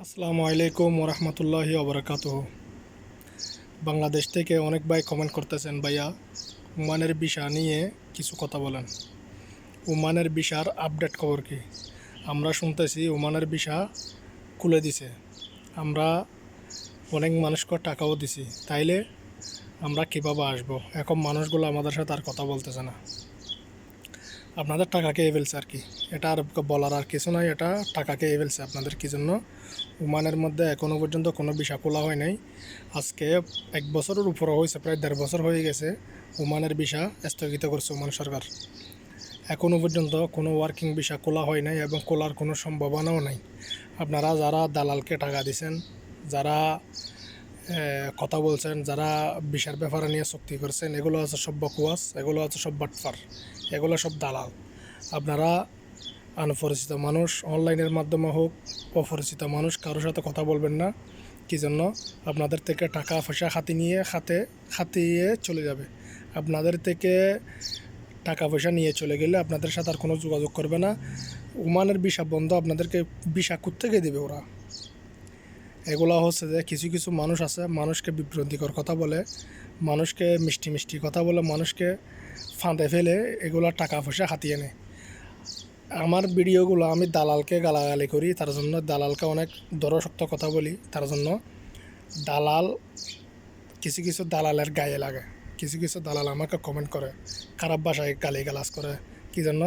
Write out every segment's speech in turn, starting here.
আসসালামু আলাইকুম ওরহমতুল্লাহি ওবরাকাতুহ। বাংলাদেশ থেকে অনেক ভাই কমেন্ট করতেছেন, ভাইয়া ওমানের ভিসা নিয়ে কিছু কথা বলেন। ওমানের ভিসার আপডেট খবর কি? আমরা শুনতেছি ওমানের ভিসা খুলে দিছে, আমরা অনেক মানুষকে টাকাও দিছি, তাইলে আমরা কীভাবে আসবো? এখন মানুষগুলো আমাদের সাথে আর কথা বলতেছে না, আপনাদের টাকা খেয়ে ফেলছে আর কি। এটা আর বলার আর কিছু নাই, এটা টাকা খেয়ে ফেলছে আপনাদের কি জন্য। ওমানের মধ্যে এখনও পর্যন্ত কোনো ভিসা খোলা হয় নাই। আজকে 1 বছরের উপরে হয়েছে, প্রায় 1.5 বছর হয়ে গেছে ওমানের ভিসা স্থগিত করছে ওমান সরকার। এখনও পর্যন্ত কোনো ওয়ার্কিং ভিসা খোলা হয় নাই এবং খোলার কোনো সম্ভাবনাও নাই। আপনারা যারা দালালকে টাকা দিছেন, যারা কথা বলছেন, যারা ভিসার ব্যাপারে নিয়ে চুক্তি করছেন, এগুলো আছে সব বকওয়াস, এগুলো আছে সব বাটফার, এগুলো সব দালাল। আপনারা অপরিচিত মানুষ, অনলাইনের মাধ্যমে হোক অপরিচিত মানুষ, কারোর সাথে কথা বলবেন না। কি জন্য? আপনাদের থেকে টাকা পয়সা হাতিয়ে চলে যাবে। আপনাদের থেকে টাকা পয়সা নিয়ে চলে গেলে আপনাদের সাথে আর কোনো যোগাযোগ করবে না। ওমানের ভিসা বন্ধ, আপনাদেরকে ভিসা কোত্থেকে দেবে ওরা? এগুলো হচ্ছে যে কিছু কিছু মানুষ আছে, মানুষকে বিভ্রান্তিকর কথা বলে, মানুষকে মিষ্টি মিষ্টি কথা বলে, মানুষকে ফাঁদে ফেলে এগুলো টাকা পয়সা হাতিয়ে নেয়। আমার ভিডিওগুলো আমি দালালকে গালাগালি করি, তার জন্য দালালকে অনেক দরশক্ত কথা বলি, তার জন্য দালাল কিছু কিছু দালালের গায়ে লাগে। কিছু কিছু দালাল আমাকে কমেন্ট করে, খারাপ ভাষায় গালিগালাজ করে। কি জন্য?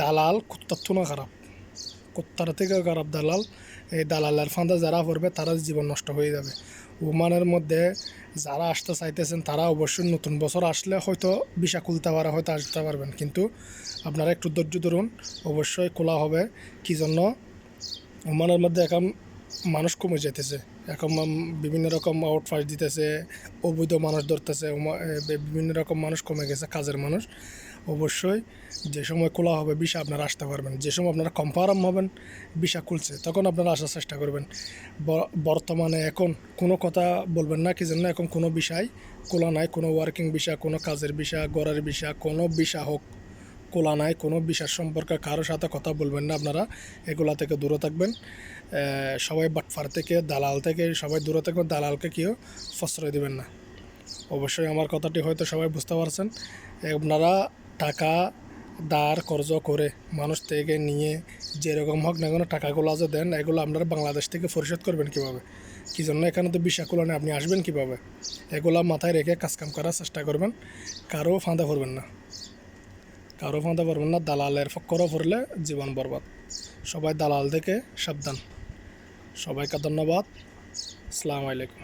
দালাল কুত্তার থুনা খারাপ, কুত্তার থেকেও খারাপ দালাল। এই দালালের ফাঁদে যারা পড়বে তারা জীবন নষ্ট হয়ে যাবে। ওমানের মধ্যে যারা আসতে চাইতেছেন তারা অবশ্যই নতুন বছর আসলে হয়তো ভিসা খুলতে পারে, হয়তো আসতে পারবেন, কিন্তু আপনারা একটু ধৈর্য ধরুন, অবশ্যই খোলা হবে। কি জন্য? ওমানের মধ্যে এখন মানুষ কমে যেতেছে, এখন বিভিন্ন রকম আউটফাস দিতেছে, অবৈধ মানুষ ধরতেছে, বিভিন্ন রকম মানুষ কমে গেছে, কাজের মানুষ। অবশ্যই যে সময় খোলা হবে ভিসা আপনারা আসতে পারবেন, যে সময় আপনারা কনফার্ম হবেন ভিসা খুলছে তখন আপনারা আসার চেষ্টা করবেন। বর্তমানে এখন কোনো কথা বলবেন না। কি জন্য? এখন কোনো বিষয় খোলা নাই, কোনো ওয়ার্কিং ভিসা, কোনো কাজের ভিসা, ঘরের ভিসা, কোনো ভিসা হোক খোলা নাই। কোনো ভিসার সম্পর্কে কারোর সাথে কথা বলবেন না, আপনারা এগুলা থেকে দূরে থাকবেন। সবাই বাটফার থেকে, দালাল থেকে সবাই দূরে থাকবেন, দালালকে কেউ প্রশ্রয় দেবেন না। অবশ্যই আমার কথাটি হয়তো সবাই বুঝতে পারছেন। আপনারা টাকা ধার কর্জ করে মানুষ থেকে নিয়ে যেরকম হোক না কোনো টাকাগুলো যে দেন, এগুলো আপনারা বাংলাদেশ থেকে পরিশোধ করবেন কীভাবে? কী জন্য? এখানে তো ভিসা খোলা নেই, আপনি আসবেন কীভাবে? এগুলা মাথায় রেখে কাজকাম করার চেষ্টা করবেন, কারো ফাঁদে পড়বেন না, কারো ফাঁদে পড়বেন না। দালালের ফক্করও পড়লে জীবন বরবাদ। সবাই দালাল থেকে সাবধান। সবাইকে ধন্যবাদ। আসসালামু আলাইকুম।